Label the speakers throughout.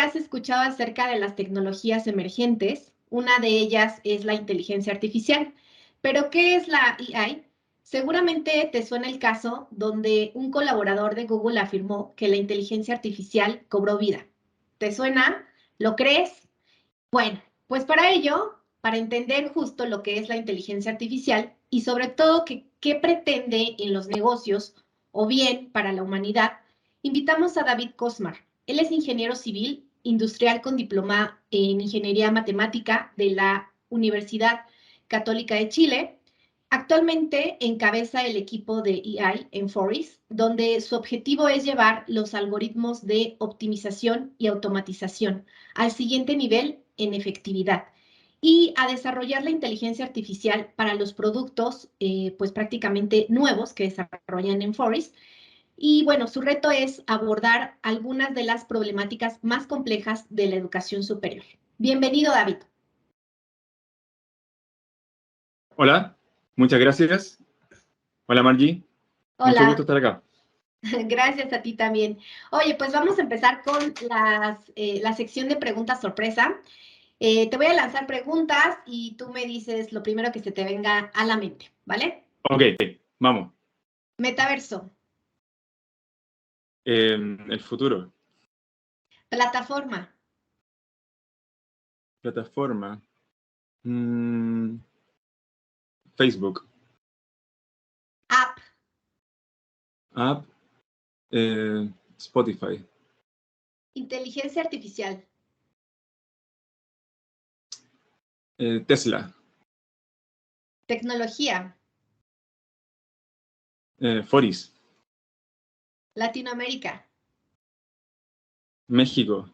Speaker 1: has escuchado acerca de las tecnologías emergentes. Una de ellas es la inteligencia artificial. ¿Pero qué es la AI? Seguramente te suena el caso donde un colaborador de Google afirmó que la inteligencia artificial cobró vida. ¿Te suena? ¿Lo crees? Bueno, pues para ello, para entender justo lo que es la inteligencia artificial y sobre todo qué pretende en los negocios o bien para la humanidad, invitamos a David Cosmar. Él es ingeniero civil industrial con diploma en ingeniería matemática de la Universidad Católica de Chile. Actualmente encabeza el equipo de AI en Forest, donde su objetivo es llevar los algoritmos de optimización y automatización al siguiente nivel en efectividad y a desarrollar la inteligencia artificial para los productos, pues prácticamente nuevos que desarrollan en Forest. Y bueno, su reto es abordar algunas de las problemáticas más complejas de la educación superior. Bienvenido, David.
Speaker 2: Hola, muchas gracias. Hola, Margie. Mucho gusto
Speaker 1: Hola.
Speaker 2: estar acá.
Speaker 1: Gracias a ti también. Oye, pues vamos a empezar con la sección de preguntas sorpresa. Te voy a lanzar preguntas y tú me dices lo primero que se te venga a la mente, ¿vale?
Speaker 2: Ok, vamos.
Speaker 1: Metaverso.
Speaker 2: El futuro.
Speaker 1: Plataforma.
Speaker 2: Plataforma. Facebook.
Speaker 1: App.
Speaker 2: App. Spotify.
Speaker 1: Inteligencia artificial.
Speaker 2: Tesla.
Speaker 1: Tecnología.
Speaker 2: Foris.
Speaker 1: Latinoamérica.
Speaker 2: México.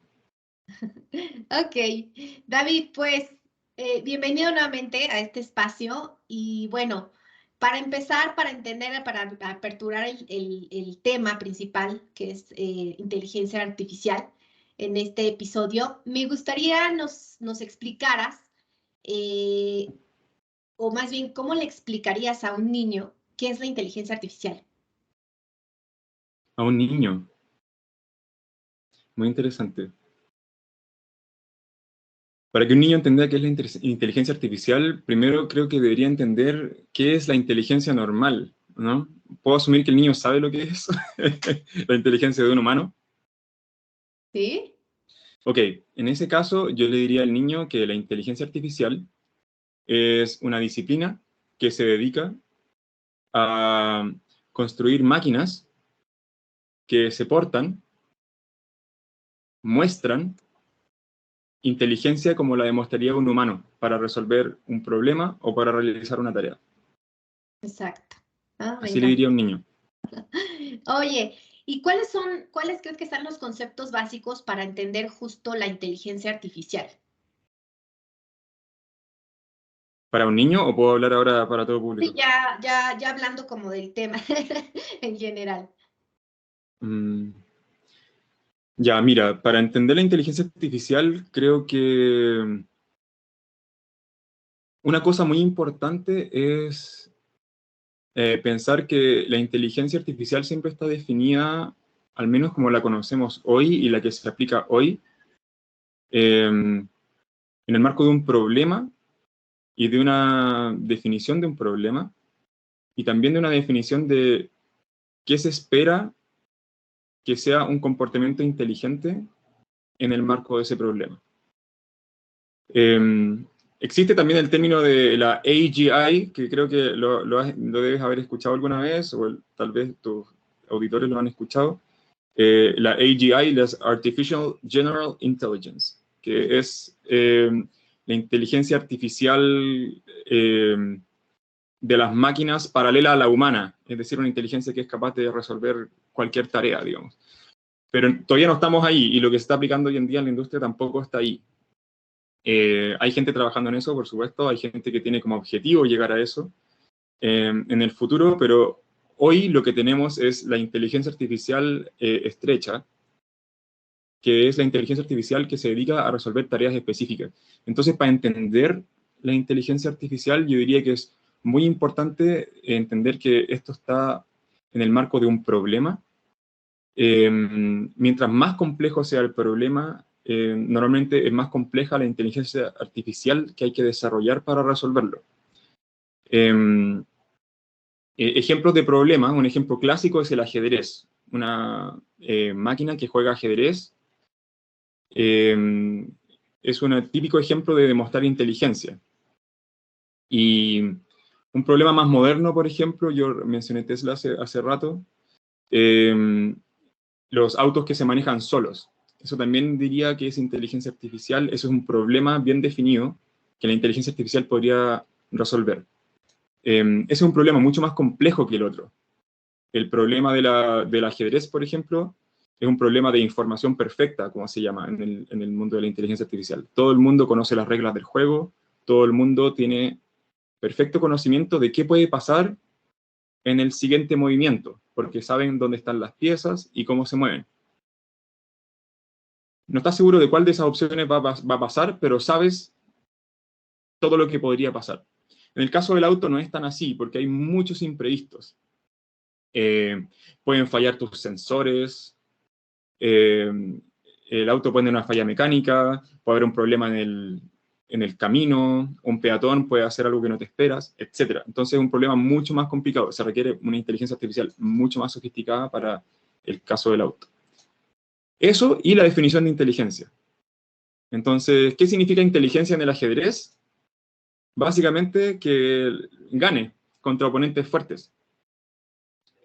Speaker 1: Ok. David, pues bienvenido nuevamente a este espacio y bueno, para empezar, para entender, para aperturar el tema principal, que es inteligencia artificial, en este episodio, me gustaría nos explicaras, eh, o más bien, ¿cómo le explicarías a un niño qué es la inteligencia artificial?
Speaker 2: A un niño. Muy interesante. Para que un niño entienda qué es la inteligencia artificial, primero creo que debería entender qué es la inteligencia normal, ¿no? ¿Puedo asumir que el niño sabe lo que es la inteligencia de un humano?
Speaker 1: ¿Sí?
Speaker 2: Ok, en ese caso yo le diría al niño que la inteligencia artificial es una disciplina que se dedica a construir máquinas que se portan, muestran inteligencia como la demostraría un humano para resolver un problema o para realizar una tarea.
Speaker 1: Exacto. Ah, me
Speaker 2: Así le
Speaker 1: encanta.
Speaker 2: diría a un niño.
Speaker 1: Oye, ¿y cuáles crees que son los conceptos básicos para entender justo la inteligencia artificial?
Speaker 2: ¿Para un niño o puedo hablar ahora para todo
Speaker 1: Sí,
Speaker 2: público?
Speaker 1: ya hablando como del tema en general.
Speaker 2: Mm, ya, mira, para entender la inteligencia artificial creo que una cosa muy importante es pensar que la inteligencia artificial siempre está definida, al menos como la conocemos hoy y la que se aplica hoy, en el marco de un problema y de una definición de un problema y también de una definición de qué se espera que sea un comportamiento inteligente en el marco de ese problema. Existe también el término de la AGI, que creo que lo debes haber escuchado alguna vez, o tal vez tus auditores lo han escuchado. La AGI, la Artificial General Intelligence, que es la inteligencia artificial de las máquinas paralela a la humana, es decir, una inteligencia que es capaz de resolver cualquier tarea, digamos. Pero todavía no estamos ahí, y lo que se está aplicando hoy en día en la industria tampoco está ahí. Hay gente trabajando en eso, por supuesto, hay gente que tiene como objetivo llegar a eso en el futuro, pero hoy lo que tenemos es la inteligencia artificial estrecha, que es la inteligencia artificial que se dedica a resolver tareas específicas. Entonces, para entender la inteligencia artificial, yo diría que es muy importante entender que esto está en el marco de un problema. Mientras más complejo sea el problema, normalmente es más compleja la inteligencia artificial que hay que desarrollar para resolverlo. Ejemplos de problemas, un ejemplo clásico es el ajedrez. Una máquina que juega ajedrez es un típico ejemplo de demostrar inteligencia. Y un problema más moderno, por ejemplo, yo mencioné Tesla hace rato, los autos que se manejan solos. Eso también diría que es inteligencia artificial. Eso es un problema bien definido que la inteligencia artificial podría resolver. Ese es un problema mucho más complejo que el otro. El problema del ajedrez, por ejemplo, es un problema de información perfecta, como se llama en el mundo de la inteligencia artificial. Todo el mundo conoce las reglas del juego, todo el mundo tiene perfecto conocimiento de qué puede pasar en el siguiente movimiento, porque saben dónde están las piezas y cómo se mueven. No estás seguro de cuál de esas opciones va a pasar, pero sabes todo lo que podría pasar. En el caso del auto no es tan así, porque hay muchos imprevistos. Pueden fallar tus sensores, el auto puede tener una falla mecánica, puede haber un problema en el camino, un peatón puede hacer algo que no te esperas, etc. Entonces es un problema mucho más complicado, se requiere una inteligencia artificial mucho más sofisticada para el caso del auto. Eso y la definición de inteligencia. Entonces, ¿qué significa inteligencia en el ajedrez? Básicamente que gane contra oponentes fuertes.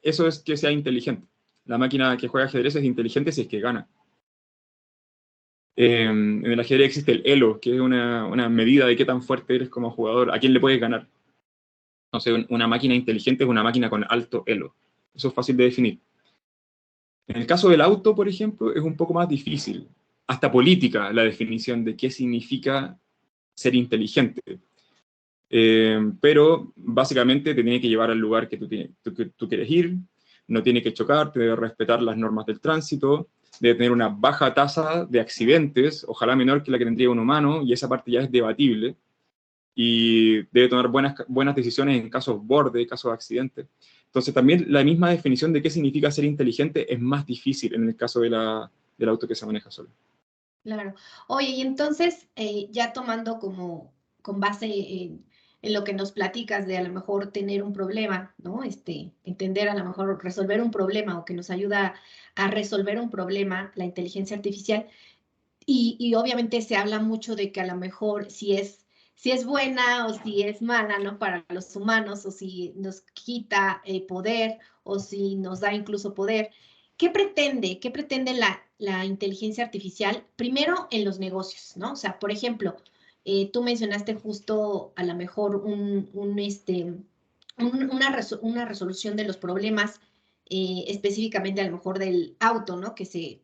Speaker 2: Eso es que sea inteligente. La máquina que juega ajedrez es inteligente si es que gana. En el ajedrez existe el elo, que es una medida de qué tan fuerte eres como jugador, a quién le puedes ganar. Entonces, una máquina inteligente es una máquina con alto elo. Eso es fácil de definir. En el caso del auto, por ejemplo, es un poco más difícil. Hasta política, la definición de qué significa ser inteligente. Pero básicamente te tiene que llevar al lugar que tú quieres ir, no tiene que chocar, te debe respetar las normas del tránsito, debe tener una baja tasa de accidentes, ojalá menor que la que tendría un humano, y esa parte ya es debatible, y debe tomar buenas decisiones en casos borde, casos de accidentes. Entonces también la misma definición de qué significa ser inteligente es más difícil en el caso del auto que se maneja solo.
Speaker 1: Claro. Oye, y entonces, ya tomando como con base en lo que nos platicas de a lo mejor tener un problema, ¿no? Entender a lo mejor resolver un problema o que nos ayuda a resolver un problema, la inteligencia artificial, y obviamente se habla mucho de que a lo mejor si es buena o si es mala, ¿no? Para los humanos, o si nos quita poder, o si nos da incluso poder. ¿Qué pretende la inteligencia artificial? Primero, en los negocios, ¿no? O sea, por ejemplo, tú mencionaste justo a lo mejor una resolución de los problemas, específicamente a lo mejor del auto, ¿no? Que se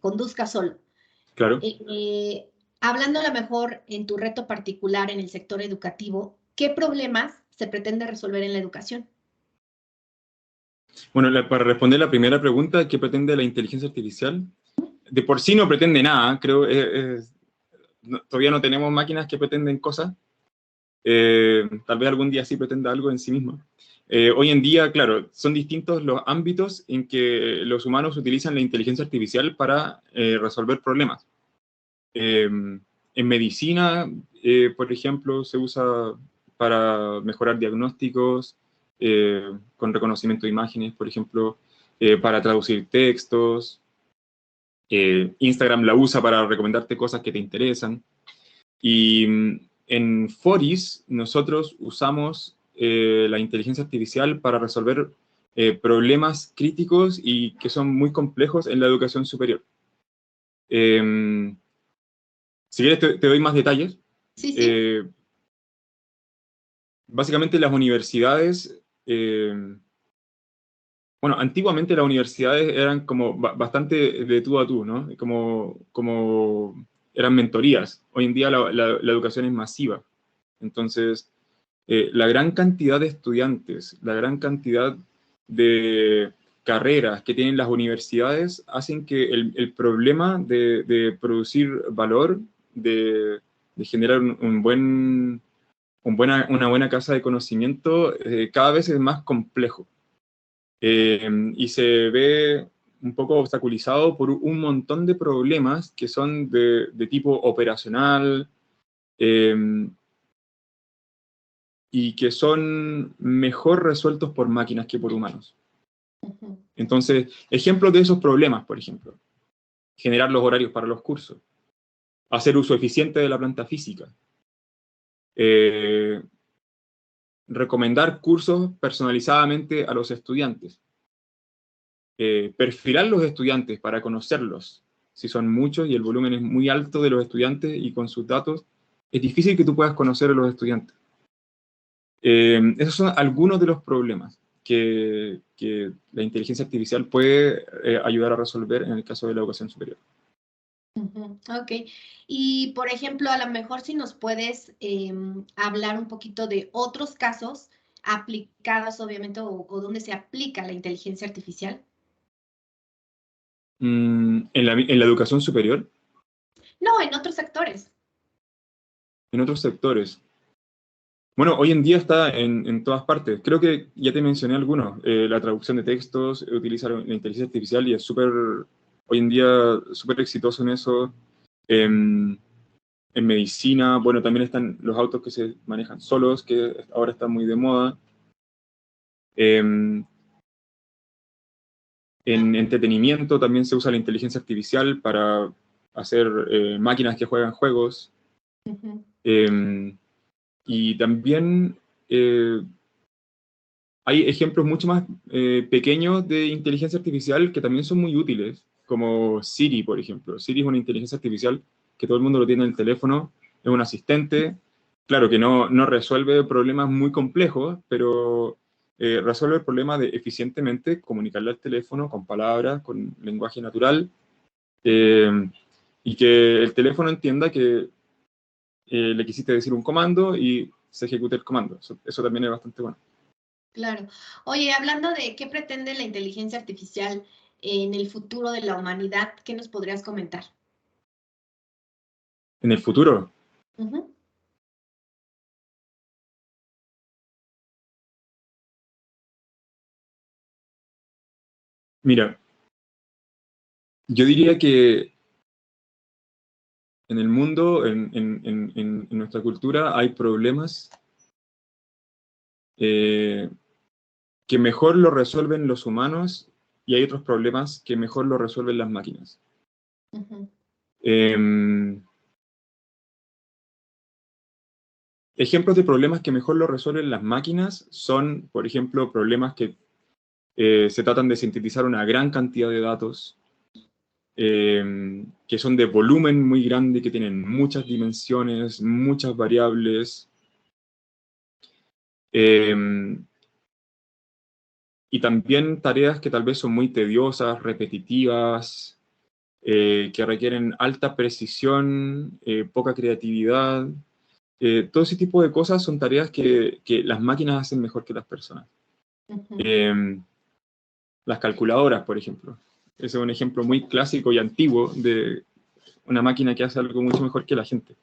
Speaker 1: conduzca solo.
Speaker 2: Claro.
Speaker 1: Hablando a lo mejor en tu reto particular en el sector educativo, ¿qué problemas se pretende resolver en la educación?
Speaker 2: Bueno, para responder la primera pregunta, ¿qué pretende la inteligencia artificial? De por sí no pretende nada, creo. Todavía no tenemos máquinas que pretenden cosas. Tal vez algún día sí pretenda algo en sí misma. Hoy en día, claro, son distintos los ámbitos en que los humanos utilizan la inteligencia artificial para resolver problemas. En medicina, por ejemplo, se usa para mejorar diagnósticos, con reconocimiento de imágenes, por ejemplo, para traducir textos. Instagram la usa para recomendarte cosas que te interesan. Y en Foris nosotros usamos la inteligencia artificial para resolver problemas críticos y que son muy complejos en la educación superior. Si quieres te doy más detalles.
Speaker 1: Sí, sí.
Speaker 2: Básicamente las universidades, bueno, antiguamente las universidades eran como bastante de tú a tú, ¿no? Como eran mentorías. Hoy en día la educación es masiva. Entonces, la gran cantidad de estudiantes, la gran cantidad de carreras que tienen las universidades hacen que el problema de producir valor, de generar una buena casa de conocimiento, cada vez es más complejo. Y se ve un poco obstaculizado por un montón de problemas que son de tipo operacional, y que son mejor resueltos por máquinas que por humanos. Entonces, ejemplos de esos problemas, por ejemplo, generar los horarios para los cursos, hacer uso eficiente de la planta física, recomendar cursos personalizadamente a los estudiantes, perfilar los estudiantes para conocerlos. Si son muchos y el volumen es muy alto de los estudiantes y con sus datos, es difícil que tú puedas conocer a los estudiantes. Esos son algunos de los problemas que la inteligencia artificial puede ayudar a resolver en el caso de la educación superior.
Speaker 1: Ok. Y, por ejemplo, a lo mejor si nos puedes hablar un poquito de otros casos aplicados, obviamente, o donde se aplica la inteligencia artificial.
Speaker 2: ¿En la educación superior?
Speaker 1: No, en otros sectores.
Speaker 2: En otros sectores. Bueno, hoy en día está en todas partes. Creo que ya te mencioné algunos. La traducción de textos utiliza la inteligencia artificial y es hoy en día, súper exitoso en eso. En medicina, bueno, también están los autos que se manejan solos, que ahora están muy de moda. En entretenimiento también se usa la inteligencia artificial para hacer máquinas que juegan juegos. Y también hay ejemplos mucho más pequeños de inteligencia artificial que también son muy útiles, como Siri, por ejemplo. Siri es una inteligencia artificial que todo el mundo lo tiene en el teléfono, es un asistente, claro que no resuelve problemas muy complejos, pero resuelve el problema de eficientemente comunicarle al teléfono con palabras, con lenguaje natural, y que el teléfono entienda que le quisiste decir un comando y se ejecute el comando. Eso también es bastante bueno.
Speaker 1: Claro. Oye, hablando de qué pretende la inteligencia artificial en el futuro de la humanidad, ¿qué nos podrías comentar?
Speaker 2: En el futuro, mira, yo diría que en el mundo, en nuestra cultura, hay problemas que mejor lo resuelven los humanos y hay otros problemas que mejor lo resuelven las máquinas. Ejemplos de problemas que mejor lo resuelven las máquinas son, por ejemplo, problemas que se tratan de sintetizar una gran cantidad de datos, que son de volumen muy grande, que tienen muchas dimensiones, muchas variables. Y también tareas que tal vez son muy tediosas, repetitivas, que requieren alta precisión, poca creatividad. Todo ese tipo de cosas son tareas que las máquinas hacen mejor que las personas. Las calculadoras, por ejemplo. Ese es un ejemplo muy clásico y antiguo de una máquina que hace algo mucho mejor que la gente.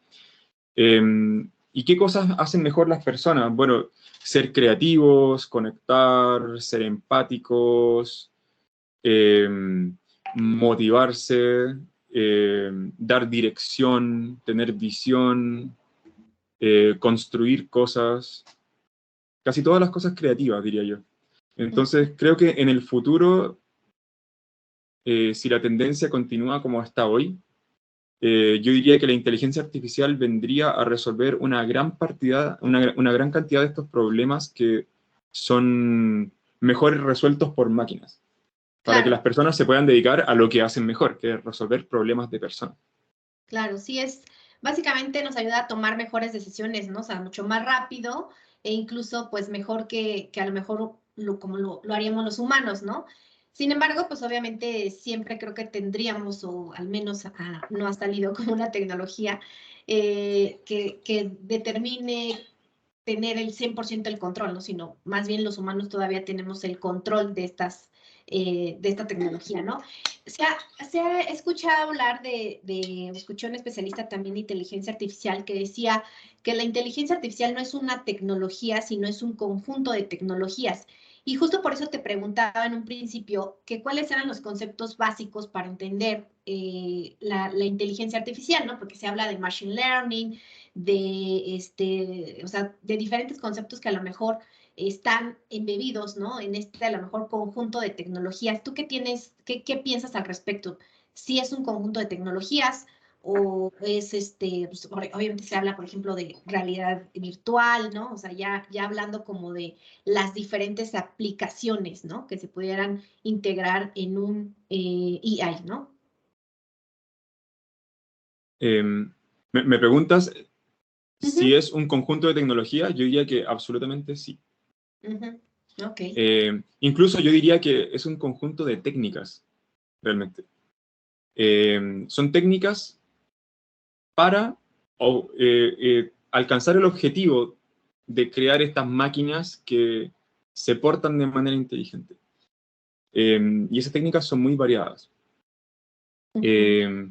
Speaker 2: ¿Y qué cosas hacen mejor las personas? Bueno, ser creativos, conectar, ser empáticos, motivarse, dar dirección, tener visión, construir cosas, casi todas las cosas creativas, diría yo. Entonces, creo que en el futuro, si la tendencia continúa como está hoy, yo diría que la inteligencia artificial vendría a resolver una gran cantidad de estos problemas que son mejor resueltos por máquinas, para que las personas se puedan dedicar a lo que hacen mejor, que es resolver problemas de personas.
Speaker 1: Claro, sí básicamente nos ayuda a tomar mejores decisiones, ¿no? O sea, mucho más rápido e incluso pues mejor que a lo mejor como lo haríamos los humanos, ¿no? Sin embargo, pues obviamente siempre creo que tendríamos, o al menos no ha salido como una tecnología que determine tener el 100% el control, ¿no? Sino más bien los humanos todavía tenemos el control de esta tecnología, ¿no? Se ha escuchado hablar escuché a un especialista también de inteligencia artificial que decía que la inteligencia artificial no es una tecnología, sino es un conjunto de tecnologías Y justo por eso te preguntaba en un principio que cuáles eran los conceptos básicos para entender la inteligencia artificial, ¿no? Porque se habla de machine learning, o sea, de diferentes conceptos que a lo mejor están embebidos, ¿no? En a lo mejor, conjunto de tecnologías. ¿Tú qué tienes, qué piensas al respecto? ¿Si es un conjunto de tecnologías o es, pues, obviamente se habla, por ejemplo, de realidad virtual, ¿no? O sea, ya hablando como de las diferentes aplicaciones, ¿no? Que se pudieran integrar en un AI, ¿no?
Speaker 2: Me preguntas si
Speaker 1: Ujú,
Speaker 2: es un conjunto de tecnología, yo diría que absolutamente sí.
Speaker 1: ujú. Ok.
Speaker 2: Incluso yo diría que es un conjunto de técnicas, realmente. Son técnicas para alcanzar el objetivo de crear estas máquinas que se portan de manera inteligente. Y esas técnicas son muy variadas.
Speaker 1: Ujú,
Speaker 2: Eh,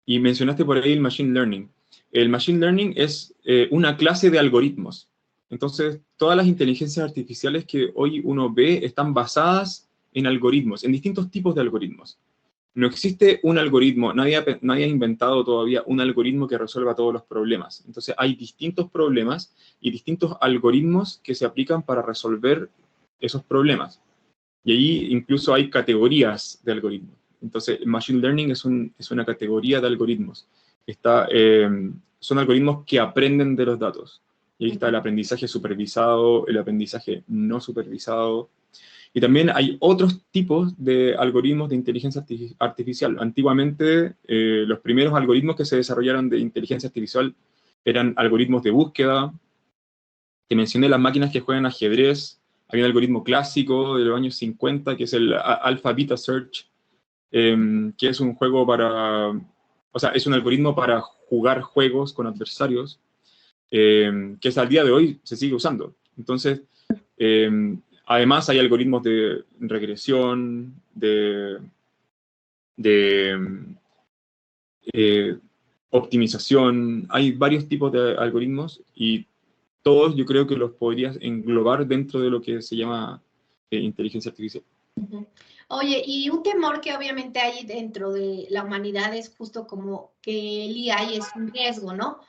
Speaker 2: y mencionaste por ahí el Machine Learning. El Machine Learning es una clase de algoritmos. Entonces, todas las inteligencias artificiales que hoy uno ve están basadas en algoritmos, en distintos tipos de algoritmos. No existe un algoritmo, nadie ha inventado todavía un algoritmo que resuelva todos los problemas. Entonces hay distintos problemas y distintos algoritmos que se aplican para resolver esos problemas. Y ahí incluso hay categorías de algoritmos. Entonces, Machine Learning es una categoría de algoritmos. Son algoritmos que aprenden de los datos. Y ahí está el
Speaker 1: ujú,
Speaker 2: aprendizaje supervisado, el aprendizaje no supervisado, y también hay otros tipos de algoritmos de inteligencia artificial. Antiguamente, los primeros algoritmos que se desarrollaron de inteligencia artificial eran algoritmos de búsqueda. Te mencioné las máquinas que juegan ajedrez. Hay un algoritmo clásico de los años 50 que es el Alpha Beta Search, que es un juego para, o sea, es un algoritmo para jugar juegos con adversarios, que hasta el día de hoy se sigue usando. Entonces, además hay algoritmos de regresión, de eh, optimización, hay varios tipos de algoritmos y todos yo creo que los podrías englobar dentro de lo que se llama inteligencia artificial.
Speaker 1: ujú. Oye, y un temor que obviamente hay dentro de la humanidad es justo como que el AI es un riesgo, ¿no?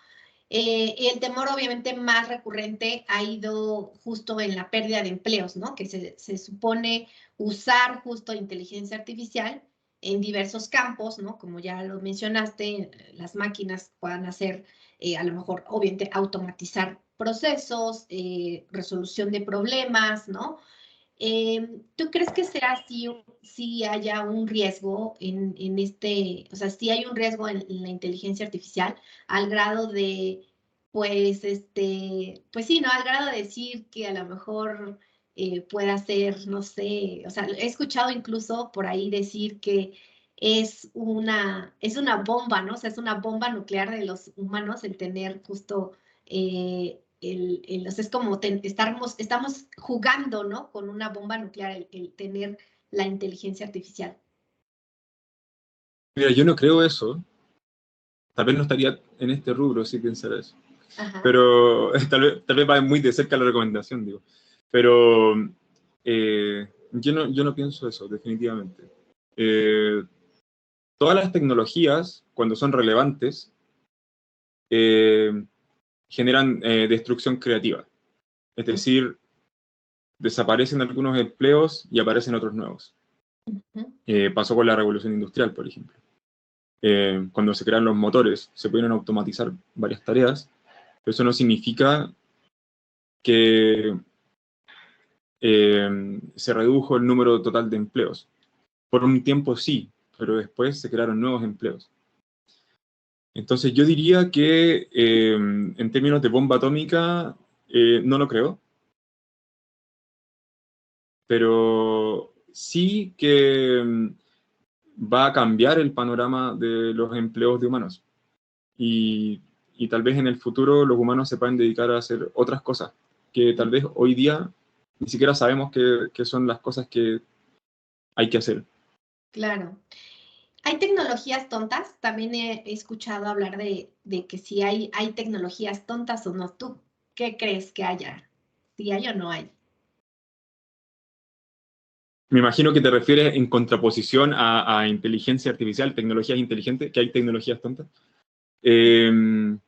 Speaker 1: Y el temor obviamente más recurrente ha ido justo en la pérdida de empleos, ¿no? Que se supone usar justo inteligencia artificial en diversos campos, ¿no? Como ya lo mencionaste, las máquinas puedan hacer, a lo mejor, obviamente, automatizar procesos, resolución de problemas, ¿no? ¿Tú crees que sea así, si haya un riesgo o sea, si hay un riesgo en la inteligencia artificial al grado de, pues, pues sí, ¿no? Al grado de decir que a lo mejor pueda ser, no sé, o sea, he escuchado incluso por ahí decir que es una bomba, ¿no? O sea, es una bomba nuclear de los humanos el tener justo o sea, es como estamos jugando, ¿no? Con una bomba nuclear, el tener la inteligencia artificial.
Speaker 2: Mira, yo no creo eso, tal vez no estaría en este rubro si pensara eso,
Speaker 1: Ajá,
Speaker 2: pero tal vez va muy de cerca la recomendación, digo. Pero yo no pienso eso, definitivamente. Eh, Todas las tecnologías, cuando son relevantes, eh, generan destrucción creativa. Es decir, desaparecen algunos empleos y aparecen otros nuevos.
Speaker 1: ujú,
Speaker 2: Pasó con la revolución industrial, por ejemplo. Cuando se crean los motores, se pudieron automatizar varias tareas, pero eso no significa que se redujo el número total de empleos. Por un tiempo sí, pero después se crearon nuevos empleos. Entonces yo diría que en términos de bomba atómica no lo creo, pero sí que va a cambiar el panorama de los empleos de humanos y, y tal vez en el futuro los humanos se puedan dedicar a hacer otras cosas que tal vez hoy día ni siquiera sabemos que son las cosas que hay que hacer.
Speaker 1: claro. ¿Hay tecnologías tontas? También he escuchado hablar de que si hay tecnologías tontas o no. ¿Tú qué crees que haya? ¿Si hay o no hay?
Speaker 2: Me imagino que te refieres en contraposición a inteligencia artificial, tecnologías inteligentes, que hay tecnologías tontas. Yo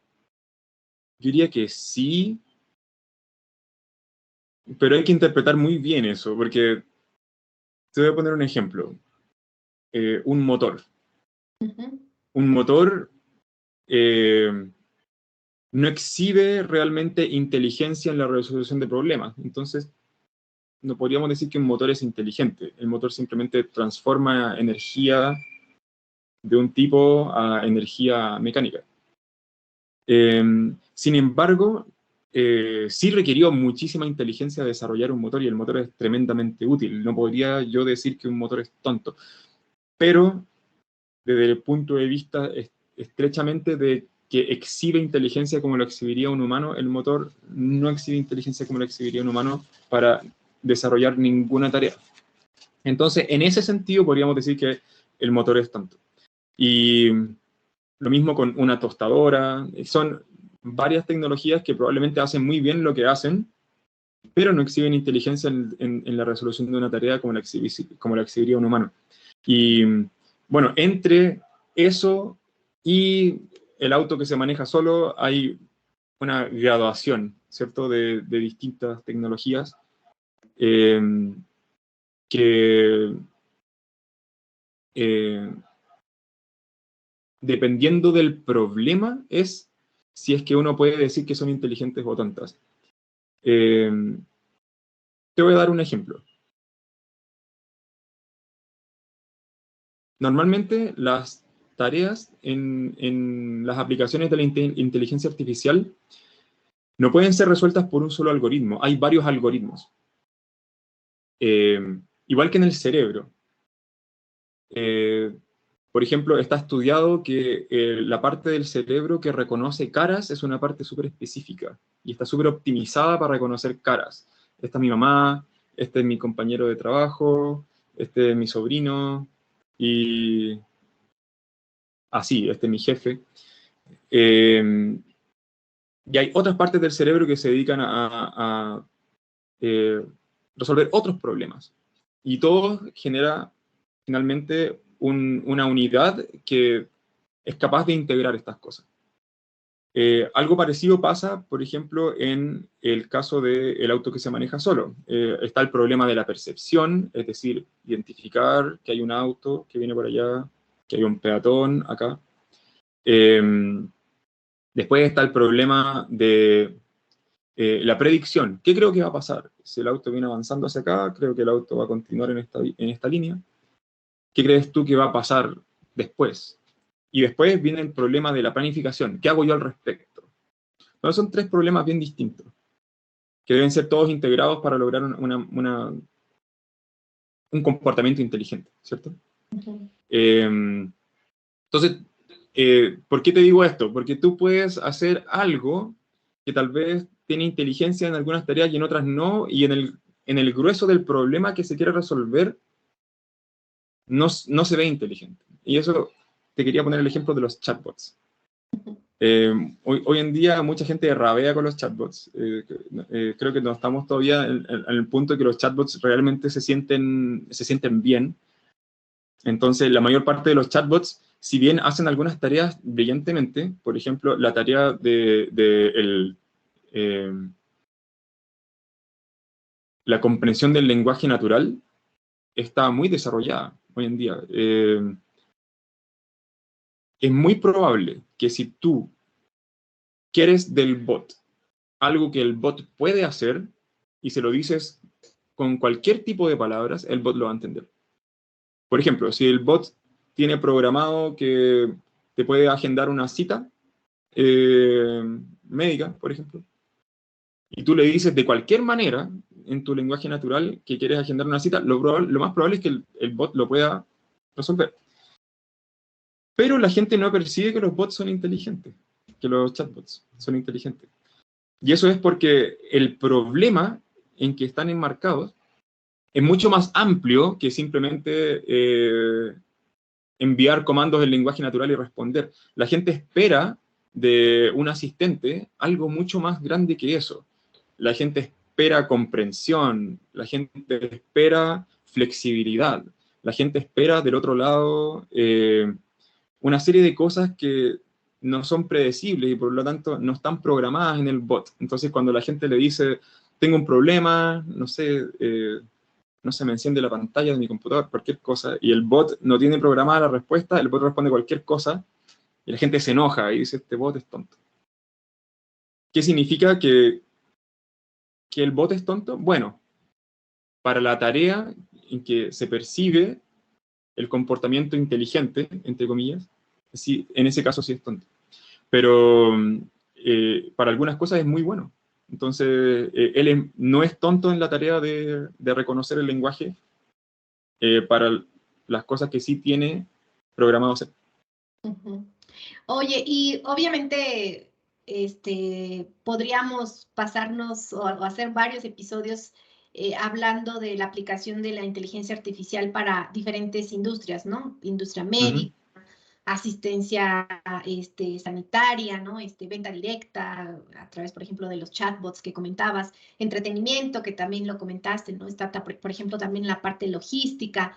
Speaker 2: diría que sí, pero hay que interpretar muy bien eso, porque te voy a poner un ejemplo. Un motor. Un motor no exhibe realmente inteligencia en la resolución de problemas. Entonces, no podríamos decir que un motor es inteligente. El motor simplemente transforma energía de un tipo a energía mecánica. Sin embargo, sí requirió muchísima inteligencia desarrollar un motor y el motor es tremendamente útil. No podría yo decir que un motor es tonto, pero desde el punto de vista estrechamente de que exhibe inteligencia como lo exhibiría un humano, el motor no exhibe inteligencia como lo exhibiría un humano para desarrollar ninguna tarea. Entonces, en ese sentido, podríamos decir que el motor es tonto. Y lo mismo con una tostadora. Son varias tecnologías que probablemente hacen muy bien lo que hacen, pero no exhiben inteligencia en la resolución de una tarea como la exhibiría un humano. Y bueno, entre eso y el auto que se maneja solo hay una graduación, ¿cierto?, de distintas tecnologías que dependiendo del problema es si es que uno puede decir que son inteligentes o tontas. Te voy a dar un ejemplo. Normalmente las tareas en las aplicaciones de la inteligencia artificial no pueden ser resueltas por un solo algoritmo. Hay varios algoritmos. Igual que en el cerebro. Por ejemplo, está estudiado que la parte del cerebro que reconoce caras es una parte súper específica y está súper optimizada para reconocer caras. Esta es mi mamá, este es mi compañero de trabajo, este es mi sobrino y así, este es mi jefe. Y hay otras partes del cerebro que se dedican a resolver otros problemas. Y todo genera finalmente una unidad que es capaz de integrar estas cosas. Algo parecido pasa, por ejemplo, en el caso del auto que se maneja solo. Está el problema de la percepción, es decir, identificar que hay un auto que viene por allá, que hay un peatón acá. Después está el problema de la predicción. ¿Qué creo que va a pasar? Si el auto viene avanzando hacia acá, creo que el auto va a continuar en esta línea. ¿Qué crees tú que va a pasar después? Y después viene el problema de la planificación. ¿Qué hago yo al respecto? Bueno, son tres problemas bien distintos, que deben ser todos integrados para lograr un comportamiento inteligente, ¿cierto? Entonces, ¿por qué te digo esto? Porque tú puedes hacer algo que tal vez tiene inteligencia en algunas tareas y en otras no, y en el grueso del problema que se quiere resolver, no se ve inteligente. Y eso te quería poner el ejemplo de los chatbots. Hoy en día mucha gente rabea con los chatbots. Creo que no estamos todavía en el punto de que los chatbots realmente se sienten bien. Entonces, la mayor parte de los chatbots, si bien hacen algunas tareas brillantemente, por ejemplo, la tarea de la comprensión del lenguaje natural está muy desarrollada hoy en día. Es muy probable que si tú quieres del bot algo que el bot puede hacer y se lo dices con cualquier tipo de palabras, el bot lo va a entender. Por ejemplo, si el bot tiene programado que te puede agendar una cita médica, por ejemplo, y tú le dices de cualquier manera, en tu lenguaje natural, que quieres agendar una cita, lo más probable es que el bot lo pueda resolver. Pero la gente no percibe que los bots son inteligentes, que los chatbots son inteligentes. Y eso es porque el problema en que están enmarcados es mucho más amplio que simplemente enviar comandos en lenguaje natural y responder. La gente espera de un asistente algo mucho más grande que eso. La gente espera comprensión, la gente espera flexibilidad. La gente espera del otro lado una serie de cosas que no son predecibles y por lo tanto no están programadas en el bot. Entonces cuando la gente le dice, tengo un problema, no sé, me enciende la pantalla de mi computador, cualquier cosa, y el bot no tiene programada la respuesta, el bot responde cualquier cosa, y la gente se enoja y dice, este bot es tonto. ¿Qué significa que el bot es tonto? Bueno, para la tarea en que se percibe el comportamiento inteligente, entre comillas, sí, en ese caso sí es tonto. Pero para algunas cosas es muy bueno. Entonces, él no es tonto en la tarea de reconocer el lenguaje para las cosas que sí tiene programado hacer.
Speaker 1: Uh-huh. Oye, y obviamente podríamos pasarnos o hacer varios episodios hablando de la aplicación de la inteligencia artificial para diferentes industrias, ¿no? Industria médica, asistencia sanitaria, ¿no? Venta directa, a través, por ejemplo, de los chatbots que comentabas, entretenimiento, que también lo comentaste, ¿no? Está, por ejemplo, también la parte logística.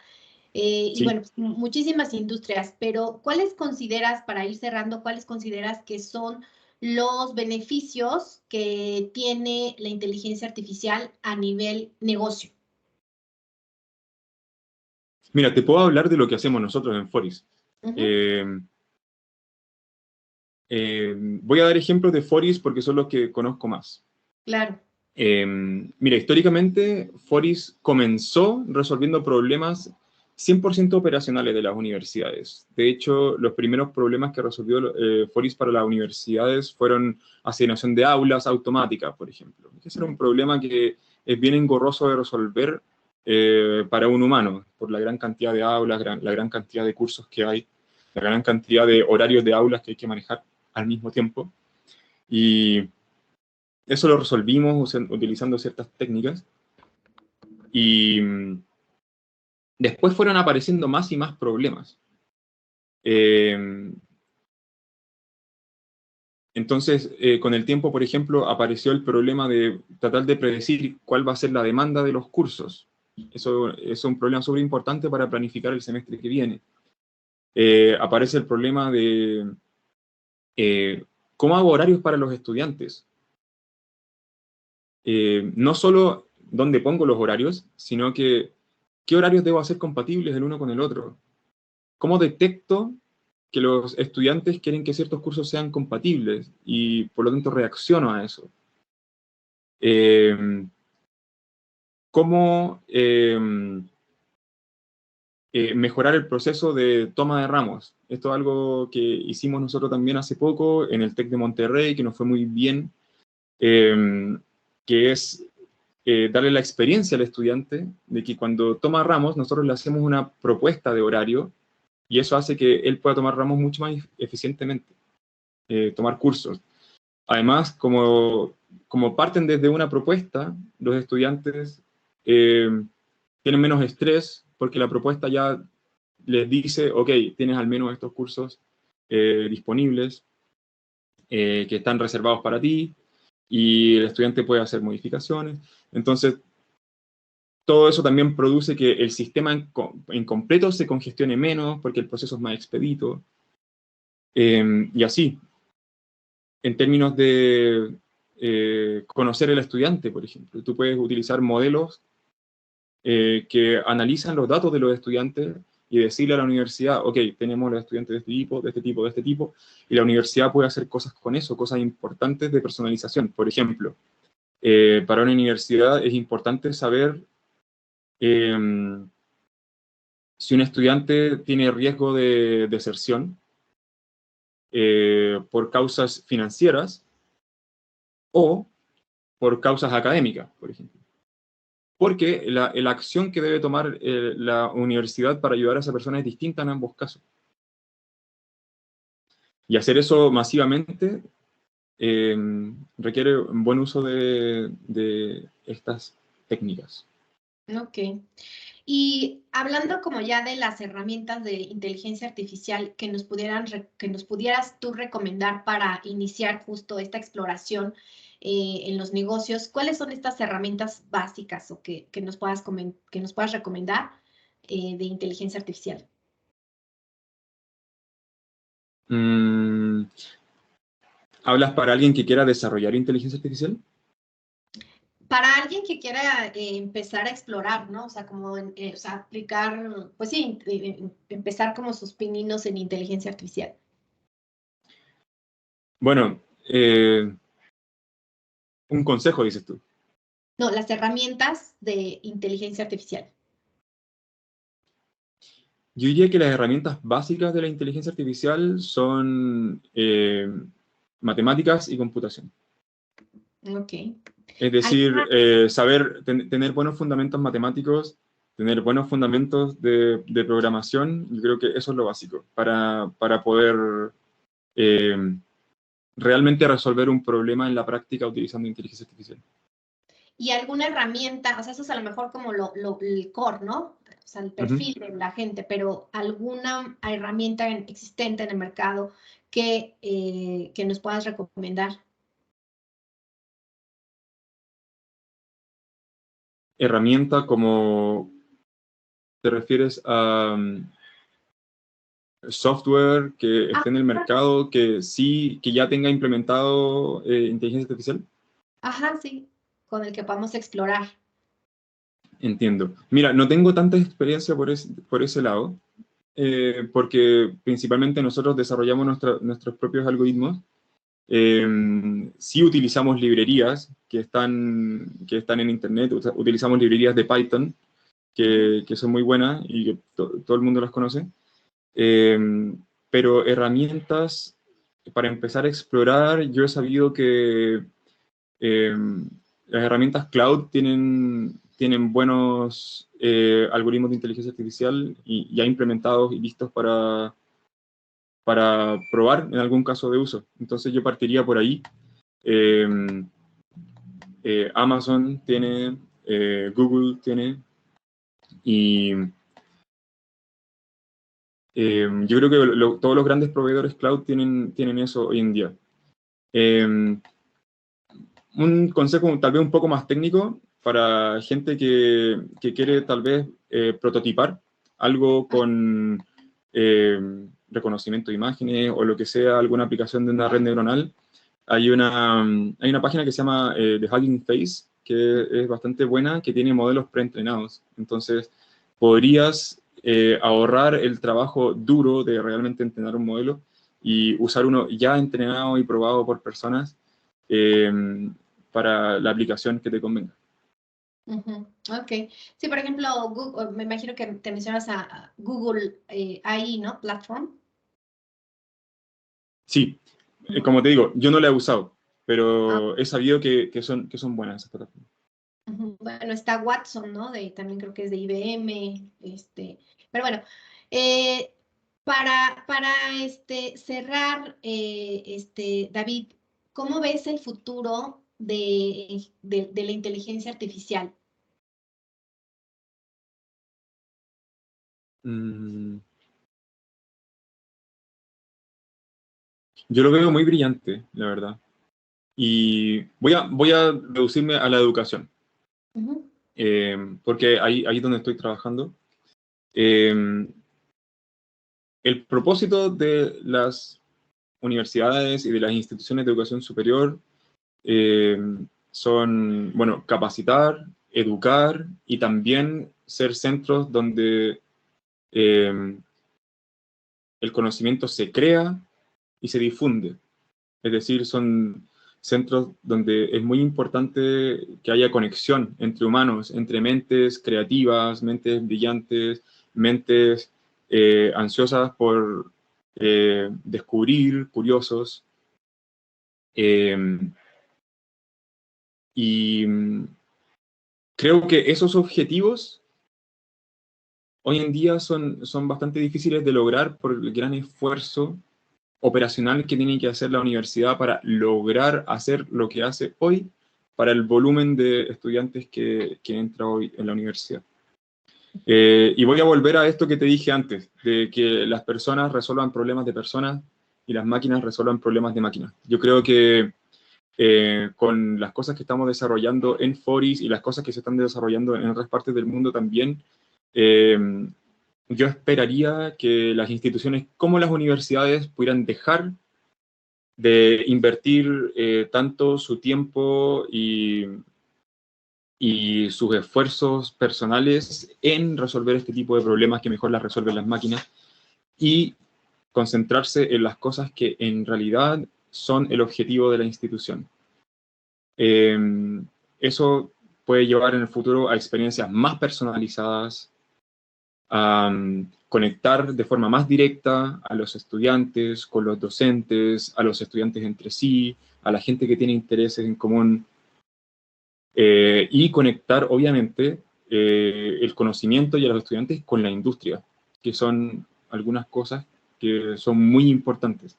Speaker 1: Y
Speaker 2: Sí.
Speaker 1: bueno, muchísimas industrias, pero ¿cuáles consideras, para ir cerrando, cuáles consideras que son los beneficios que tiene la inteligencia artificial a nivel negocio?
Speaker 2: Mira, te puedo hablar de lo que hacemos nosotros en Foris.
Speaker 1: Uh-huh.
Speaker 2: Voy a dar ejemplos de Foris porque son los que conozco más.
Speaker 1: Claro.
Speaker 2: Mira, históricamente Foris comenzó resolviendo problemas 100% operacionales de las universidades. De hecho, los primeros problemas que resolvió Foris para las universidades fueron asignación de aulas automáticas, por ejemplo. Ese era un problema que es bien engorroso de resolver para un humano, por la gran cantidad de aulas, la gran cantidad de cursos que hay, la gran cantidad de horarios de aulas que hay que manejar al mismo tiempo. Y eso lo resolvimos utilizando ciertas técnicas. Y después fueron apareciendo más y más problemas. Entonces, con el tiempo, por ejemplo, apareció el problema de tratar de predecir cuál va a ser la demanda de los cursos. Eso es un problema súper importante para planificar el semestre que viene. Aparece el problema de cómo hago horarios para los estudiantes. No solo dónde pongo los horarios, sino que qué horarios debo hacer compatibles el uno con el otro. ¿Cómo detecto que los estudiantes quieren que ciertos cursos sean compatibles y por lo tanto reacciono a eso? ¿Cómo mejorar el proceso de toma de ramos? Esto es algo que hicimos nosotros también hace poco en el TEC de Monterrey, que nos fue muy bien, que es darle la experiencia al estudiante de que cuando toma ramos, nosotros le hacemos una propuesta de horario y eso hace que él pueda tomar ramos mucho más eficientemente, tomar cursos. Además, como parten desde una propuesta, los estudiantes tienen menos estrés porque la propuesta ya les dice, ok, tienes al menos estos cursos disponibles que están reservados para ti y el estudiante puede hacer modificaciones. Entonces, todo eso también produce que el sistema en completo se congestione menos porque el proceso es más expedito. Y así, en términos de conocer al estudiante, por ejemplo, tú puedes utilizar modelos que analizan los datos de los estudiantes y decirle a la universidad, ok, tenemos los estudiantes de este tipo, de este tipo, de este tipo, y la universidad puede hacer cosas con eso, cosas importantes de personalización. Por ejemplo, para una universidad es importante saber si un estudiante tiene riesgo de deserción por causas financieras o por causas académicas, por ejemplo. Porque la acción que debe tomar la universidad para ayudar a esa persona es distinta en ambos casos. Y hacer eso masivamente requiere un buen uso de estas técnicas.
Speaker 1: Ok. Y hablando como ya de las herramientas de inteligencia artificial que nos pudieras tú recomendar para iniciar justo esta exploración, en los negocios, ¿cuáles son estas herramientas básicas o que nos puedas recomendar de inteligencia artificial?
Speaker 2: ¿Hablas para alguien que quiera desarrollar inteligencia artificial?
Speaker 1: Para alguien que quiera empezar a explorar, ¿no? O sea, como o sea, aplicar, pues sí, empezar como sus pininos en inteligencia artificial.
Speaker 2: Bueno, un consejo, dices tú.
Speaker 1: No, las herramientas de inteligencia artificial.
Speaker 2: Yo diría que las herramientas básicas de la inteligencia artificial son matemáticas y computación.
Speaker 1: Ok.
Speaker 2: Es decir, tener buenos fundamentos matemáticos, tener buenos fundamentos de programación, yo creo que eso es lo básico para poder realmente resolver un problema en la práctica utilizando inteligencia artificial.
Speaker 1: Y alguna herramienta, o sea, eso es a lo mejor como el core, ¿no? O sea, el perfil de la gente, pero alguna herramienta existente en el mercado que nos puedas recomendar.
Speaker 2: Herramienta como, ¿te refieres a software que esté en el mercado, que ya tenga implementado inteligencia artificial?
Speaker 1: Ajá, sí, con el que podamos explorar.
Speaker 2: Entiendo. Mira, no tengo tanta experiencia por ese lado, porque principalmente nosotros desarrollamos nuestros propios algoritmos. Sí utilizamos librerías que están en Internet, utilizamos librerías de Python, que son muy buenas y que todo el mundo las conoce. Pero herramientas para empezar a explorar, yo he sabido que las herramientas cloud tienen buenos algoritmos de inteligencia artificial y ya implementados y listos para probar en algún caso de uso. Entonces yo partiría por ahí. Amazon tiene, Google tiene, y yo creo que todos los grandes proveedores cloud tienen eso hoy en día. Un consejo tal vez un poco más técnico para gente que quiere tal vez prototipar algo con reconocimiento de imágenes o lo que sea, alguna aplicación de una red neuronal. Hay una página que se llama The Hugging Face, que es bastante buena, que tiene modelos preentrenados. Entonces, podrías ahorrar el trabajo duro de realmente entrenar un modelo y usar uno ya entrenado y probado por personas para la aplicación que te convenga.
Speaker 1: Ok. Sí, por ejemplo, Google, me imagino que te mencionas a Google AI, ¿no? Platform.
Speaker 2: Sí, como te digo, yo no la he usado, pero he sabido que son buenas esas plataformas.
Speaker 1: Bueno, está Watson, ¿no? También creo que es de IBM, pero bueno, para cerrar, David, ¿cómo ves el futuro de la inteligencia artificial?
Speaker 2: Yo lo veo muy brillante, la verdad. Y voy a reducirme a la educación, porque ahí es donde estoy trabajando. El propósito de las universidades y de las instituciones de educación superior son, bueno, capacitar, educar y también ser centros donde el conocimiento se crea y se difunde. Es decir, son centros donde es muy importante que haya conexión entre humanos, entre mentes creativas, mentes brillantes, mentes ansiosas por descubrir, curiosos. Y creo que esos objetivos hoy en día son bastante difíciles de lograr por el gran esfuerzo operacional que tiene que hacer la universidad para lograr hacer lo que hace hoy para el volumen de estudiantes que entra hoy en la universidad. Y voy a volver a esto que te dije antes, de que las personas resuelvan problemas de personas y las máquinas resuelvan problemas de máquinas. Yo creo que con las cosas que estamos desarrollando en Foris y las cosas que se están desarrollando en otras partes del mundo también, yo esperaría que las instituciones como las universidades pudieran dejar de invertir tanto su tiempo y sus esfuerzos personales en resolver este tipo de problemas que mejor las resuelven las máquinas y concentrarse en las cosas que en realidad son el objetivo de la institución. Eso puede llevar en el futuro a experiencias más personalizadas, a conectar de forma más directa a los estudiantes, con los docentes, a los estudiantes entre sí, a la gente que tiene intereses en común, y conectar, obviamente, el conocimiento y a los estudiantes con la industria, que son algunas cosas que son muy importantes.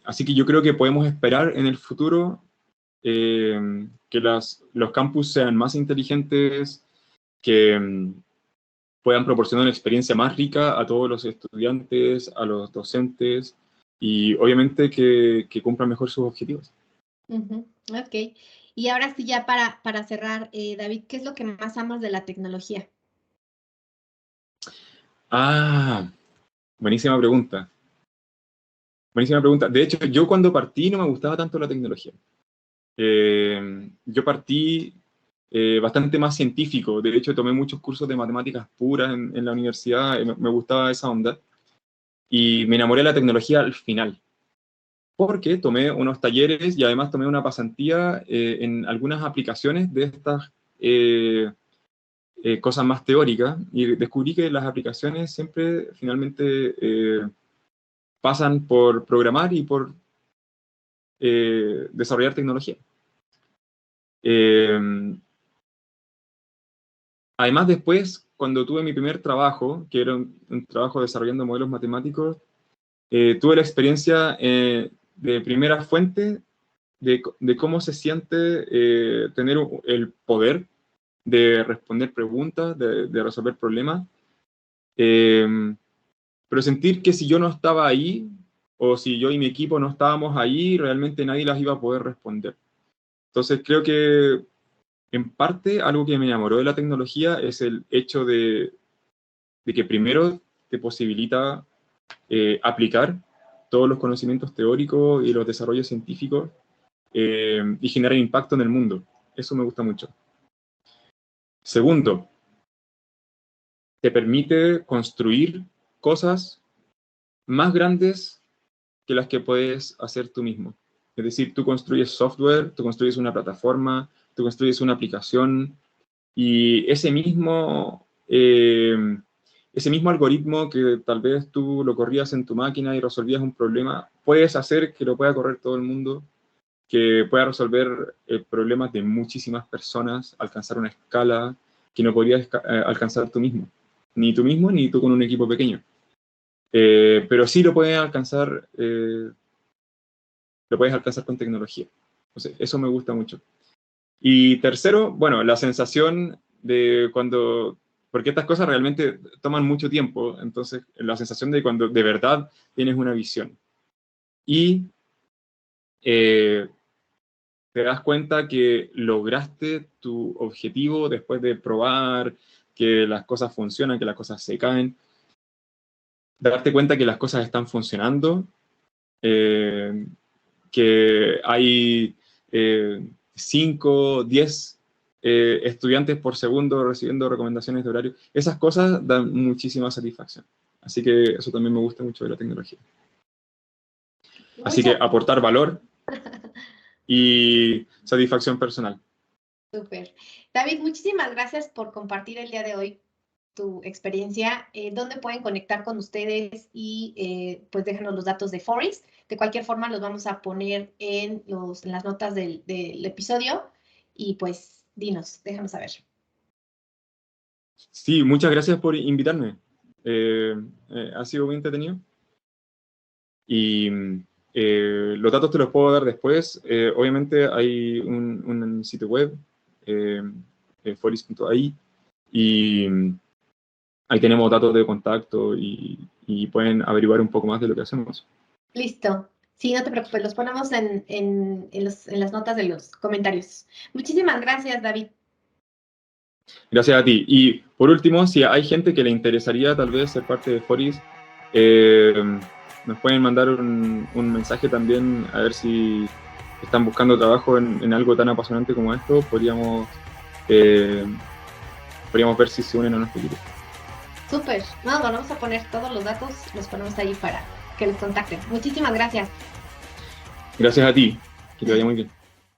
Speaker 2: Así que yo creo que podemos esperar en el futuro que los campus sean más inteligentes, que puedan proporcionar una experiencia más rica a todos los estudiantes, a los docentes, y obviamente que cumplan mejor sus objetivos.
Speaker 1: Ok. Y ahora sí, ya para cerrar, David, ¿qué es lo que más amas de la tecnología?
Speaker 2: Buenísima pregunta. Buenísima pregunta. De hecho, yo cuando partí no me gustaba tanto la tecnología. Yo partí bastante más científico. De hecho, tomé muchos cursos de matemáticas puras en la universidad. Me gustaba esa onda. Y me enamoré de la tecnología al final. Porque tomé unos talleres y además tomé una pasantía en algunas aplicaciones de estas cosas más teóricas. Y descubrí que las aplicaciones siempre finalmente pasan por programar y por desarrollar tecnología. Además, después, cuando tuve mi primer trabajo, que era un trabajo desarrollando modelos matemáticos, tuve la experiencia de primera fuente de cómo se siente tener el poder de responder preguntas, de resolver problemas, pero sentir que si yo no estaba ahí, o si yo y mi equipo no estábamos ahí, realmente nadie las iba a poder responder. Entonces creo que en parte algo que me enamoró de la tecnología es el hecho de que primero te posibilita aplicar todos los conocimientos teóricos y los desarrollos científicos y generar impacto en el mundo. Eso me gusta mucho. Segundo, te permite construir cosas más grandes que las que puedes hacer tú mismo. Es decir, tú construyes software, tú construyes una plataforma, tú construyes una aplicación y ese mismo algoritmo que tal vez tú lo corrías en tu máquina y resolvías un problema, puedes hacer que lo pueda correr todo el mundo, que pueda resolver problemas de muchísimas personas, alcanzar una escala que no podrías alcanzar tú mismo, ni tú con un equipo pequeño. Pero sí lo puedes alcanzar con tecnología. Entonces, eso me gusta mucho. Y tercero, bueno, la sensación de cuando, porque estas cosas realmente toman mucho tiempo, entonces la sensación de cuando de verdad tienes una visión y te das cuenta que lograste tu objetivo después de probar que las cosas funcionan, que las cosas se caen, darte cuenta que las cosas están funcionando, que hay 5, 10 estudiantes por segundo recibiendo recomendaciones de horario. Esas cosas dan muchísima satisfacción. Así que eso también me gusta mucho de la tecnología. Así que aportar valor y satisfacción personal.
Speaker 1: Súper. David, muchísimas gracias por compartir el día de hoy tu experiencia. ¿Dónde pueden conectar con ustedes? Y pues déjanos los datos de Foris. De cualquier forma, los vamos a poner en las notas del episodio. Y pues déjanos saber.
Speaker 2: Sí, muchas gracias por invitarme. Ha sido muy entretenido. Y los datos te los puedo dar después. Obviamente hay un sitio web, foris.ai, y ahí tenemos datos de contacto y pueden averiguar un poco más de lo que hacemos.
Speaker 1: Listo. Sí, no te preocupes, los ponemos en las notas de los comentarios. Muchísimas gracias, David.
Speaker 2: Gracias a ti. Y por último, si hay gente que le interesaría tal vez ser parte de Foris, nos pueden mandar un mensaje también a ver si están buscando trabajo en algo tan apasionante como esto. Podríamos ver si se unen a nuestro equipo.
Speaker 1: Súper. No, vamos a poner todos los datos, los ponemos ahí para que les contacten. Muchísimas gracias.
Speaker 2: Gracias a ti. Que te vaya muy bien.